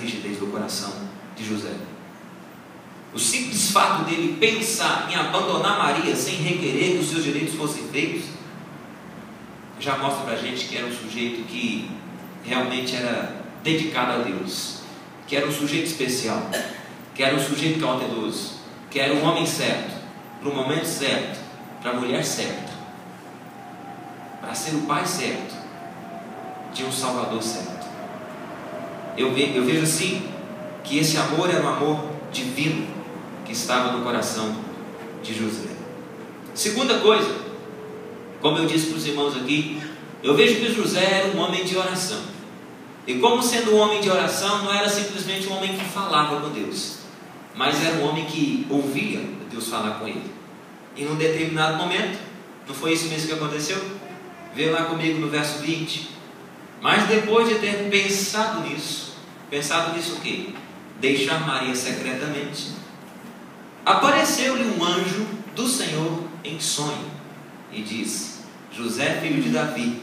rigidez do coração de José. O simples fato dele pensar em abandonar Maria sem requerer que os seus direitos fossem feitos, já mostra para a gente que era um sujeito que realmente era dedicado a Deus, que era um sujeito especial, que era um sujeito cauteloso, que era um homem certo, para o momento certo, para a mulher certa, para ser o pai certo, de um Salvador certo. Eu vejo assim, que esse amor era um amor divino, que estava no coração de José. Segunda coisa, como eu disse para os irmãos aqui, eu vejo que José era um homem de oração. E como sendo um homem de oração, não era simplesmente um homem que falava com Deus, mas era um homem que ouvia Deus falar com ele. E num determinado momento, não foi isso mesmo que aconteceu? Vê lá comigo no verso 20. Mas depois de ter pensado nisso o quê? Deixar Maria secretamente, apareceu-lhe um anjo do Senhor em sonho e disse: José, filho de Davi,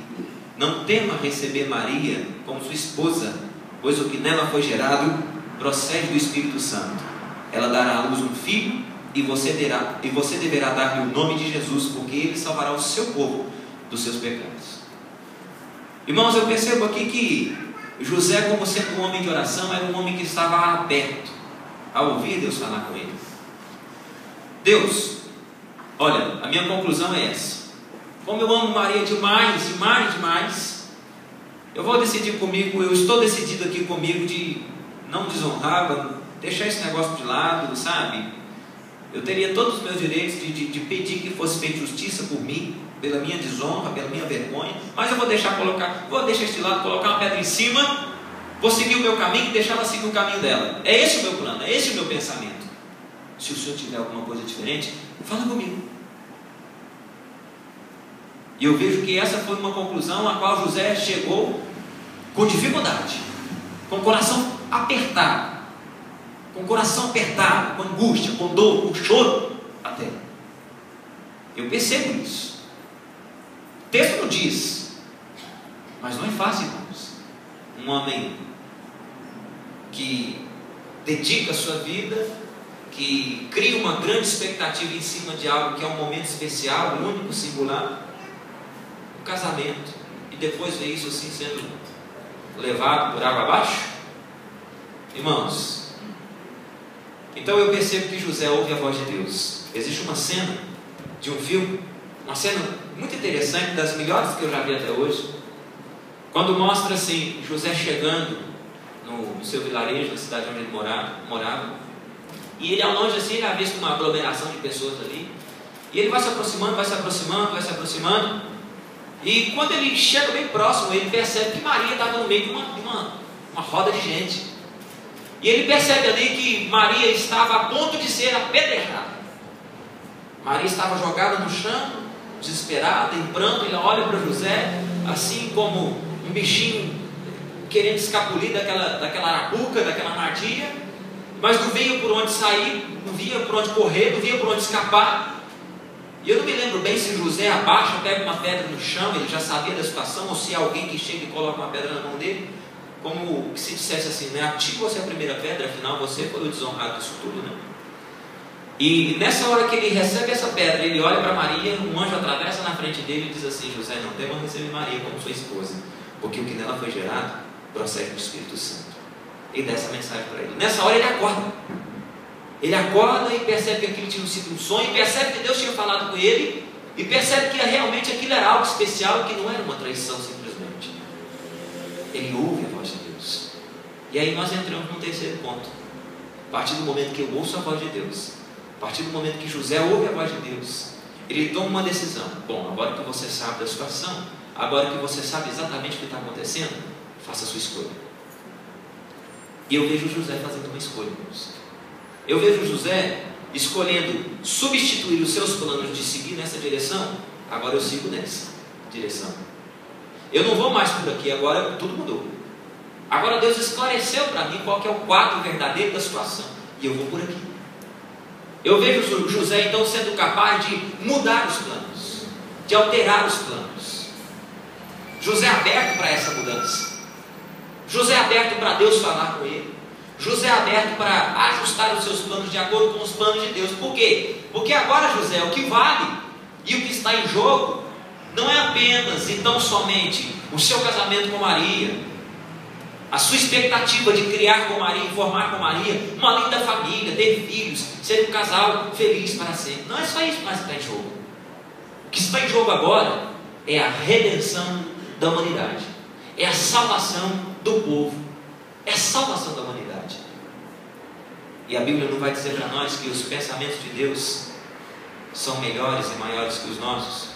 não tema receber Maria como sua esposa, pois o que nela foi gerado procede do Espírito Santo. Ela dará à luz um filho e você deverá dar-lhe o nome de Jesus, porque ele salvará o seu povo dos seus pecados. Irmãos, eu percebo aqui que José, como sendo um homem de oração, era um homem que estava aberto a ouvir Deus falar com ele. Deus, olha, a minha conclusão é essa: como eu amo Maria demais, demais, demais, eu vou decidir comigo, eu estou decidido aqui comigo de não desonrar, deixar esse negócio de lado, sabe? Eu teria todos os meus direitos de pedir que fosse feita justiça por mim, pela minha desonra, pela minha vergonha, mas eu vou deixar este lado, colocar uma pedra em cima, vou seguir o meu caminho e deixar ela seguir o caminho dela. É esse o meu plano, é esse o meu pensamento. Se o senhor tiver alguma coisa diferente, fala comigo. E eu vejo que essa foi uma conclusão a qual José chegou com dificuldade, com o coração apertado, com angústia, com dor, com choro até. Eu percebo isso. O texto não diz, mas não é fácil, irmãos. Um homem que dedica a sua vida, que cria uma grande expectativa em cima de algo que é um momento especial, único, singular, o casamento, e depois ver isso assim sendo levado por água abaixo. Irmãos, então eu percebo que José ouve a voz de Deus. Existe uma cena de um filme, uma cena muito interessante, das melhores que eu já vi até hoje, quando mostra assim, José chegando no seu vilarejo, na cidade onde ele morava, e ele ao longe assim, ele avista uma aglomeração de pessoas ali, e ele vai se aproximando, e quando ele chega bem próximo, ele percebe que Maria estava no meio de uma roda de gente, e ele percebe ali que Maria estava a ponto de ser apedrejada. Maria estava jogada no chão, desesperada, em pranto. Ele olha para José, assim como um bichinho querendo escapulir daquela arapuca, daquela armadilha, mas não via por onde sair, não via por onde correr, não via por onde escapar. E eu não me lembro bem se José abaixa, pega uma pedra no chão, ele já sabia da situação, ou se é alguém que chega e coloca uma pedra na mão dele, como se dissesse assim, né? Atire você a primeira pedra, afinal você foi o desonrado disso tudo, né? E nessa hora que ele recebe essa pedra, ele olha para Maria, um anjo atravessa na frente dele e diz assim: José, não tema receber Maria como sua esposa, porque o que nela foi gerado procede do Espírito Santo. E dá essa mensagem para ele. Nessa hora ele acorda. Ele acorda e percebe que aquilo tinha sido um sonho, percebe que Deus tinha falado com ele, e percebe que realmente aquilo era algo especial, que não era uma traição simplesmente. Ele ouve a voz de Deus. E aí nós entramos no terceiro ponto. A partir do momento que eu ouço a voz de Deus, a partir do momento que José ouve a voz de Deus, ele toma uma decisão. Bom, agora que você sabe da situação, agora que você sabe exatamente o que está acontecendo, faça a sua escolha. E eu vejo José fazendo uma escolha, irmãos. Eu vejo José escolhendo substituir os seus planos de seguir nessa direção. Agora eu sigo nessa direção. Eu não vou mais por aqui, agora tudo mudou. Agora Deus esclareceu para mim qual que é o quadro verdadeiro da situação, e eu vou por aqui. Eu vejo José então sendo capaz de mudar os planos, de alterar os planos. José aberto para essa mudança, José aberto para Deus falar com ele, José aberto para ajustar os seus planos de acordo com os planos de Deus. Por quê? Porque agora, José, o que vale e o que está em jogo não é apenas e tão somente o seu casamento com Maria, a sua expectativa de criar com Maria e formar com Maria uma linda família, ter filhos, ser um casal feliz para sempre. Não é só isso mais que está em jogo. O que está em jogo agora é a redenção da humanidade, é a salvação do povo, é a salvação da humanidade. E a Bíblia não vai dizer para nós que os pensamentos de Deus são melhores e maiores que os nossos?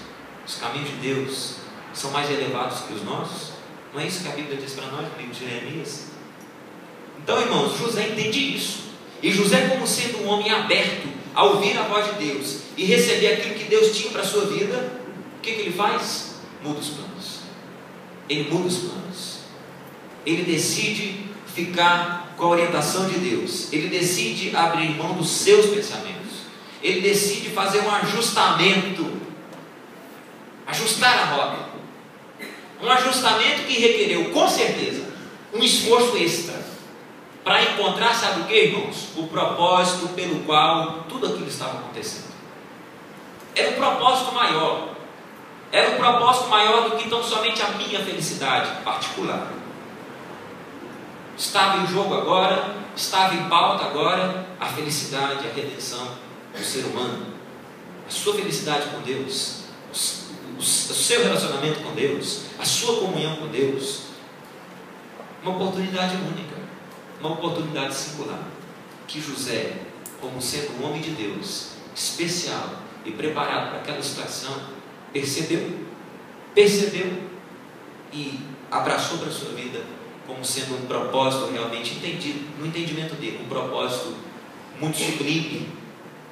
Os caminhos de Deus são mais elevados que os nossos? Não é isso que a Bíblia diz para nós no livro de Jeremias? Então, irmãos, José entende isso. E José, como sendo um homem aberto a ouvir a voz de Deus e receber aquilo que Deus tinha para a sua vida, o que ele faz? Muda os planos. Ele muda os planos. Ele decide ficar com a orientação de Deus. Ele decide abrir mão dos seus pensamentos. Ele decide fazer um ajustamento, ajustar a rota. Um ajustamento que requereu, com certeza, um esforço extra para encontrar, sabe o que, irmãos? O propósito pelo qual tudo aquilo estava acontecendo. Era um propósito maior. Era um propósito maior do que tão somente a minha felicidade particular. Estava em jogo agora, estava em pauta agora a felicidade, a redenção do ser humano, a sua felicidade com Deus, o seu relacionamento com Deus, a sua comunhão com Deus. Uma oportunidade única, uma oportunidade singular, que José, como sendo um homem de Deus, especial e preparado para aquela situação, percebeu e abraçou para a sua vida como sendo um propósito realmente entendido, no entendimento dele, um propósito muito sublime,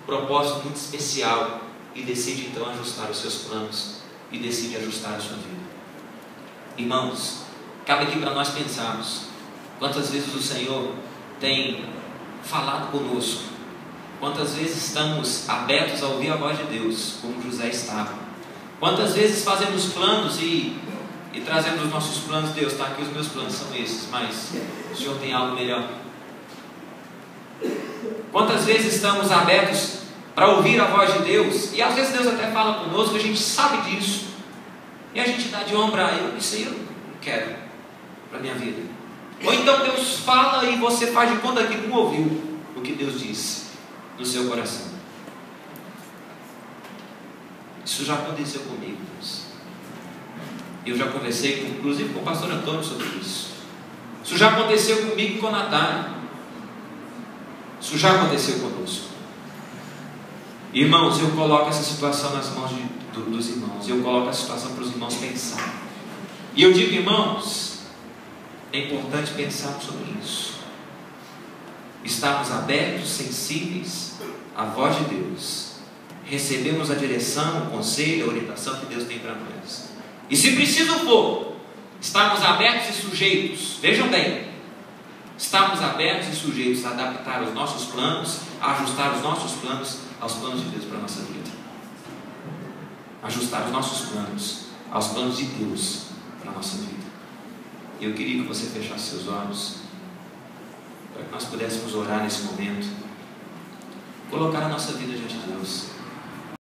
um propósito muito especial, e decide então ajustar os seus planos e decide ajustar a sua vida. Irmãos, cabe aqui para nós pensarmos quantas vezes o Senhor tem falado conosco, quantas vezes estamos abertos a ouvir a voz de Deus, como José estava, quantas vezes fazemos planos e trazemos os nossos planos. Deus, está aqui, os meus planos são esses, mas o Senhor tem algo melhor. Quantas vezes estamos abertos para ouvir a voz de Deus, e às vezes Deus até fala conosco, a gente sabe disso, e a gente dá de ombro a Ele, isso aí eu não quero para a minha vida. Ou então Deus fala e você faz de conta que não ouviu o que Deus disse no seu coração. Isso já aconteceu comigo, Deus. Eu já conversei, inclusive com o pastor Antônio, sobre isso. Isso já aconteceu comigo e com a Natália. Isso já aconteceu conosco. Irmãos, eu coloco essa situação nas mãos dos irmãos. Eu coloco a situação para os irmãos pensar. E eu digo, irmãos, é importante pensarmos sobre isso. Estarmos abertos, sensíveis à voz de Deus. Recebemos a direção, o conselho, a orientação que Deus tem para nós. E se preciso for, estarmos abertos e sujeitos, vejam bem, estarmos abertos e sujeitos a adaptar os nossos planos, a ajustar os nossos planos aos planos de Deus para a nossa vida. Ajustar os nossos planos aos planos de Deus para a nossa vida. Eu queria que você fechasse seus olhos, para que nós pudéssemos orar nesse momento, colocar a nossa vida diante de Deus.